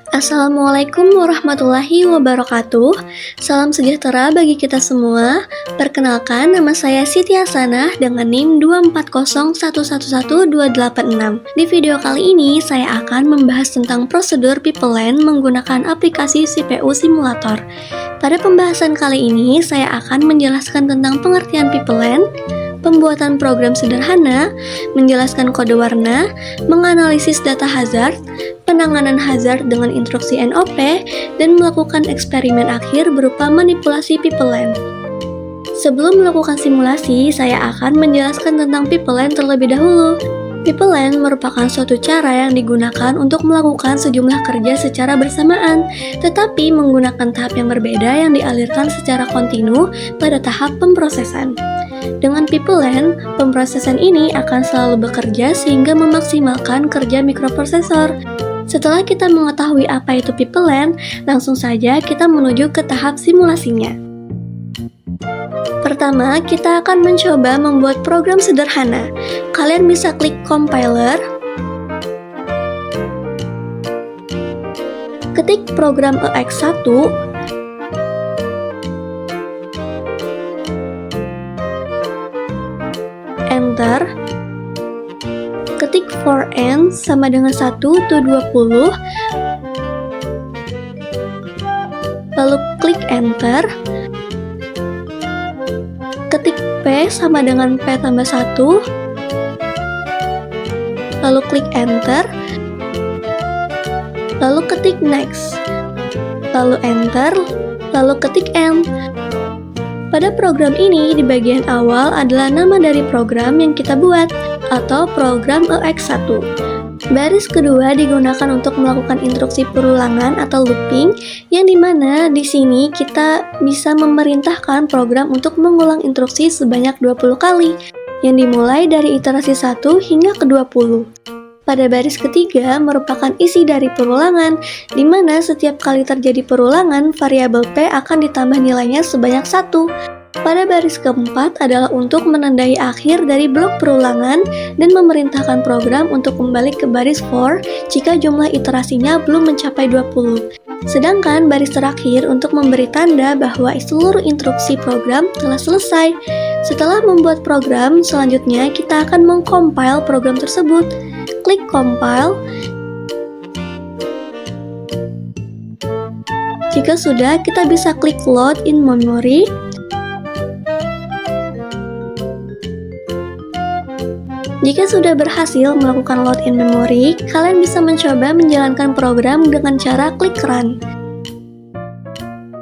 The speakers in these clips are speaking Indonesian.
Assalamualaikum warahmatullahi wabarakatuh. Salam sejahtera bagi kita semua. Perkenalkan, nama saya Siti Hasanah dengan NIM 240111286. Di video kali ini, saya akan membahas tentang prosedur PeopleLand menggunakan aplikasi CPU Simulator. Pada pembahasan kali ini, saya akan menjelaskan tentang pengertian PeopleLand, pembuatan program sederhana, menjelaskan kode warna, menganalisis data hazard, penanganan hazard dengan instruksi NOP, dan melakukan eksperimen akhir berupa manipulasi PeopleLand. Sebelum melakukan simulasi, saya akan menjelaskan tentang PeopleLand terlebih dahulu. PeopleLand merupakan suatu cara yang digunakan untuk melakukan sejumlah kerja secara bersamaan, tetapi menggunakan tahap yang berbeda yang dialirkan secara kontinu pada tahap pemrosesan. Dengan PeopleLand, pemrosesan ini akan selalu bekerja sehingga memaksimalkan kerja mikroprosesor. Setelah kita mengetahui apa itu PeopleLand, langsung saja kita menuju ke tahap simulasinya. Pertama, kita akan mencoba membuat program sederhana. Kalian bisa klik compiler, ketik program EX1, enter, ketik for n sama dengan 1 to 20, lalu klik enter, ketik P sama dengan P tambah 1, lalu klik enter, lalu ketik next, lalu enter, lalu ketik N. Pada program ini, di bagian awal adalah nama dari program yang kita buat, atau program EX1. Baris kedua digunakan untuk melakukan instruksi perulangan atau looping, yang dimana di sini kita bisa memerintahkan program untuk mengulang instruksi sebanyak 20 kali, yang dimulai dari iterasi 1 hingga ke 20. Pada baris ketiga merupakan isi dari perulangan, di mana setiap kali terjadi perulangan, variabel P akan ditambah nilainya sebanyak 1. Pada baris keempat adalah untuk menandai akhir dari blok perulangan dan memerintahkan program untuk kembali ke baris for jika jumlah iterasinya belum mencapai 20. Sedangkan baris terakhir untuk memberi tanda bahwa seluruh instruksi program telah selesai. Setelah membuat program, selanjutnya kita akan mengcompile program tersebut. Klik compile. Jika sudah, kita bisa klik load in memory. Jika sudah berhasil melakukan load in memory, kalian bisa mencoba menjalankan program dengan cara klik run.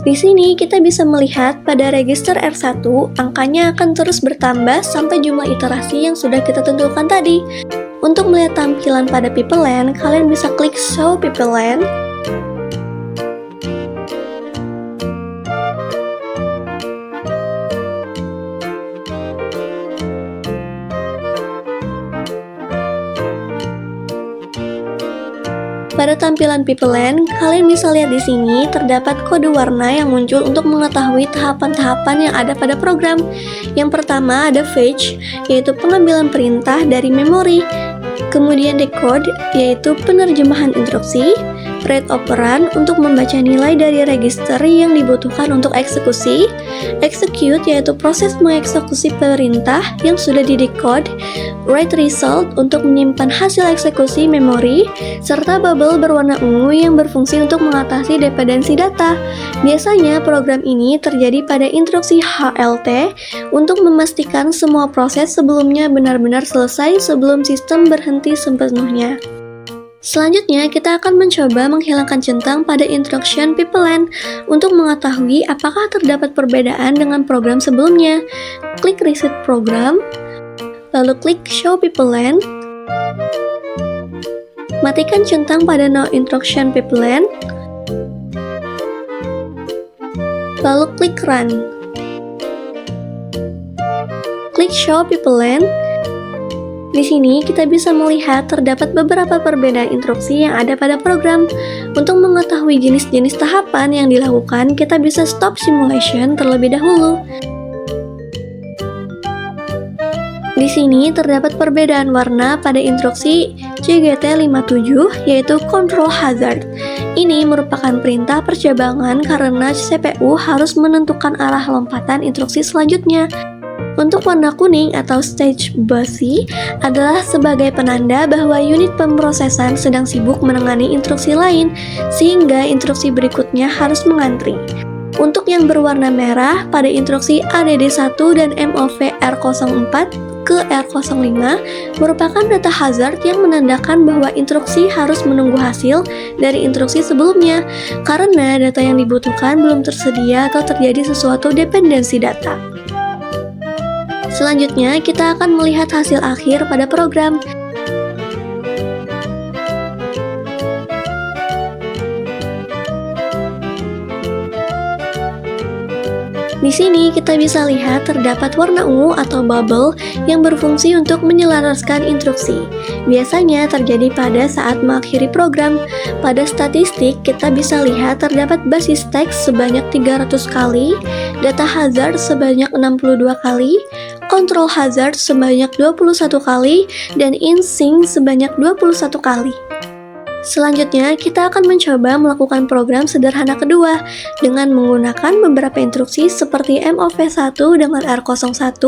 Di sini kita bisa melihat pada register R1, angkanya akan terus bertambah sampai jumlah iterasi yang sudah kita tentukan tadi. Untuk melihat tampilan pada PeopleLand, kalian bisa klik Show PeopleLand. Pada tampilan PeopleLand, kalian bisa lihat di sini terdapat kode warna yang muncul untuk mengetahui tahapan-tahapan yang ada pada program. Yang pertama ada fetch, yaitu pengambilan perintah dari memori. Kemudian decode, yaitu penerjemahan instruksi. Read operan untuk membaca nilai dari register yang dibutuhkan untuk eksekusi. Execute, yaitu proses mengeksekusi perintah yang sudah didecode. Write result untuk menyimpan hasil eksekusi memori, serta bubble berwarna ungu yang berfungsi untuk mengatasi dependensi data. Biasanya program ini terjadi pada instruksi HLT untuk memastikan semua proses sebelumnya benar-benar selesai sebelum sistem berhenti sepenuhnya. Selanjutnya, kita akan mencoba menghilangkan centang pada instruction PeopleLand untuk mengetahui apakah terdapat perbedaan dengan program sebelumnya. Klik Reset Program, lalu klik Show PeopleLand. Matikan centang pada No Instruction PeopleLand, lalu klik Run. Klik Show PeopleLand. Di sini kita bisa melihat terdapat beberapa perbedaan instruksi yang ada pada program. Untuk mengetahui jenis-jenis tahapan yang dilakukan, kita bisa stop simulation terlebih dahulu. Di sini terdapat perbedaan warna pada instruksi CGT57, yaitu Control Hazard. Ini merupakan perintah percabangan karena CPU harus menentukan arah lompatan instruksi selanjutnya. Untuk warna kuning atau stage busy adalah sebagai penanda bahwa unit pemrosesan sedang sibuk menangani instruksi lain, sehingga instruksi berikutnya harus mengantri. Untuk yang berwarna merah pada instruksi ADD1 dan MOV R04 ke R05 merupakan data hazard yang menandakan bahwa instruksi harus menunggu hasil dari instruksi sebelumnya karena data yang dibutuhkan belum tersedia atau terjadi sesuatu dependensi data. Selanjutnya, kita akan melihat hasil akhir pada program. Di sini kita bisa lihat terdapat warna ungu atau bubble yang berfungsi untuk menyelaraskan instruksi. Biasanya terjadi pada saat mengakhiri program. Pada statistik, kita bisa lihat terdapat basis teks sebanyak 300 kali, data hazard sebanyak 62 kali, control hazard sebanyak 21 kali, dan in-sync sebanyak 21 kali. Selanjutnya, kita akan mencoba melakukan program sederhana kedua dengan menggunakan beberapa instruksi seperti MOV1 dengan R01,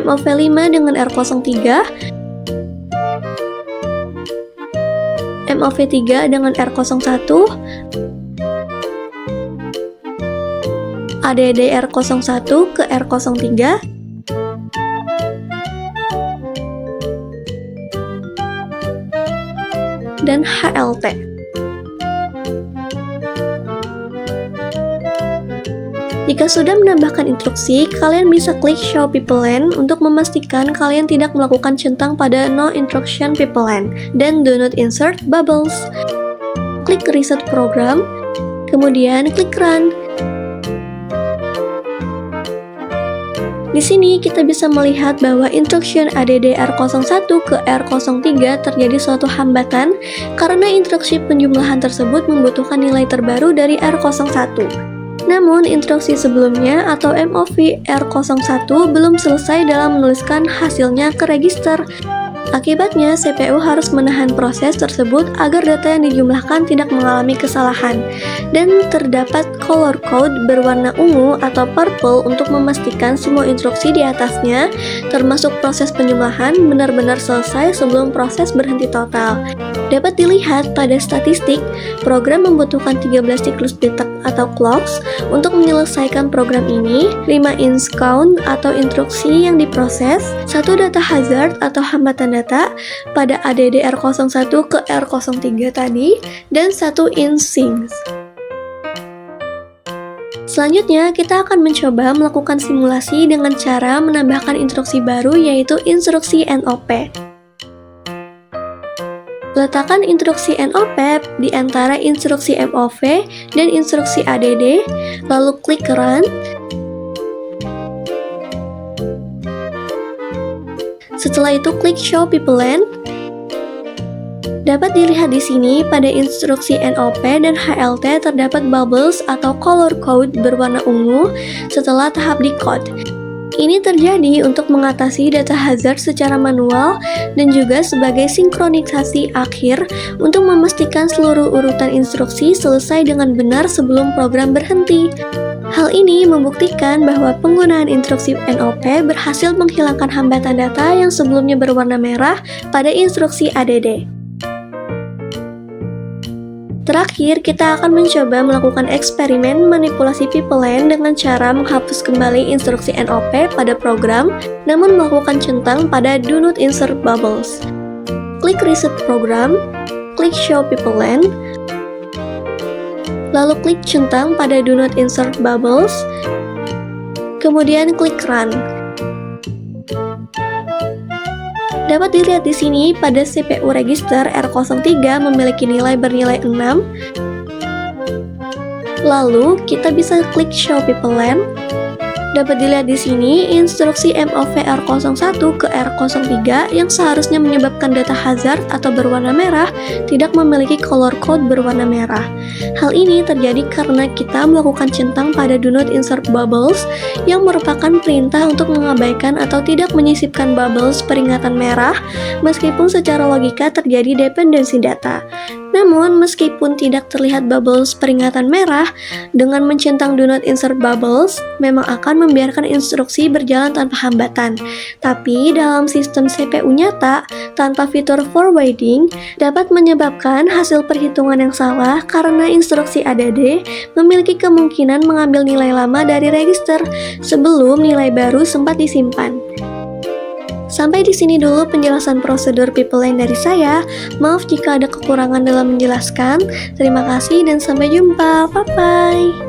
MOV5 dengan R03, MOV3 dengan R01, ADD R01 ke R03, dan HLT. Jika sudah menambahkan instruksi, kalian bisa klik Show Pipeline untuk memastikan kalian tidak melakukan centang pada No Instruction Pipeline, dan Do Not Insert Bubbles. Klik Reset Program, kemudian klik Run. Di sini kita bisa melihat bahwa instruction ADD R01 ke R03 terjadi suatu hambatan karena instruksi penjumlahan tersebut membutuhkan nilai terbaru dari R01. Namun, instruksi sebelumnya atau MOV R01 belum selesai dalam menuliskan hasilnya ke register. Akibatnya, CPU harus menahan proses tersebut agar data yang dijumlahkan tidak mengalami kesalahan. Dan terdapat color code berwarna ungu atau purple untuk memastikan semua instruksi di atasnya, termasuk proses penjumlahan, benar-benar selesai sebelum proses berhenti total. Dapat dilihat pada statistik, program membutuhkan 13 siklus detek atau clocks untuk menyelesaikan program ini, 5 ins count atau instruksi yang diproses, 1 data hazard atau hambatan data pada ADD R01 ke R03 tadi, dan 1 ins sync. Selanjutnya, kita akan mencoba melakukan simulasi dengan cara menambahkan instruksi baru yaitu instruksi NOP. Letakkan instruksi NOP di antara instruksi MOV dan instruksi ADD, lalu klik Run. Setelah itu klik Show Pipeline. Dapat dilihat di sini pada instruksi NOP dan HLT terdapat bubbles atau color code berwarna ungu setelah tahap decode. Ini terjadi untuk mengatasi data hazard secara manual dan juga sebagai sinkronisasi akhir untuk memastikan seluruh urutan instruksi selesai dengan benar sebelum program berhenti. Hal ini membuktikan bahwa penggunaan instruksi NOP berhasil menghilangkan hambatan data yang sebelumnya berwarna merah pada instruksi ADD. Terakhir, kita akan mencoba melakukan eksperimen manipulasi pipeline dengan cara menghapus kembali instruksi NOP pada program, namun melakukan centang pada Do Not Insert Bubbles. Klik Reset Program, klik Show Pipeline, lalu klik centang pada Do Not Insert Bubbles, kemudian klik Run. Dapat dilihat di sini pada CPU register R03 memiliki nilai bernilai 6. Lalu kita bisa klik Show Pipeline, Dapat dilihat di sini, instruksi MOV R01 ke R03 yang seharusnya menyebabkan data hazard atau berwarna merah tidak memiliki color code berwarna merah. Hal ini terjadi karena kita melakukan centang pada do not insert bubbles yang merupakan perintah untuk mengabaikan atau tidak menyisipkan bubbles peringatan merah meskipun secara logika terjadi dependensi data. Namun, meskipun tidak terlihat bubbles peringatan merah, dengan mencentang do not insert bubbles memang akan membiarkan instruksi berjalan tanpa hambatan. Tapi, dalam sistem CPU nyata, tanpa fitur forwarding, dapat menyebabkan hasil perhitungan yang salah karena instruksi ADD memiliki kemungkinan mengambil nilai lama dari register sebelum nilai baru sempat disimpan. Sampai di sini dulu penjelasan prosedur PeopleLine dari saya. Maaf jika ada kekurangan dalam menjelaskan. Terima kasih dan sampai jumpa. Bye-bye.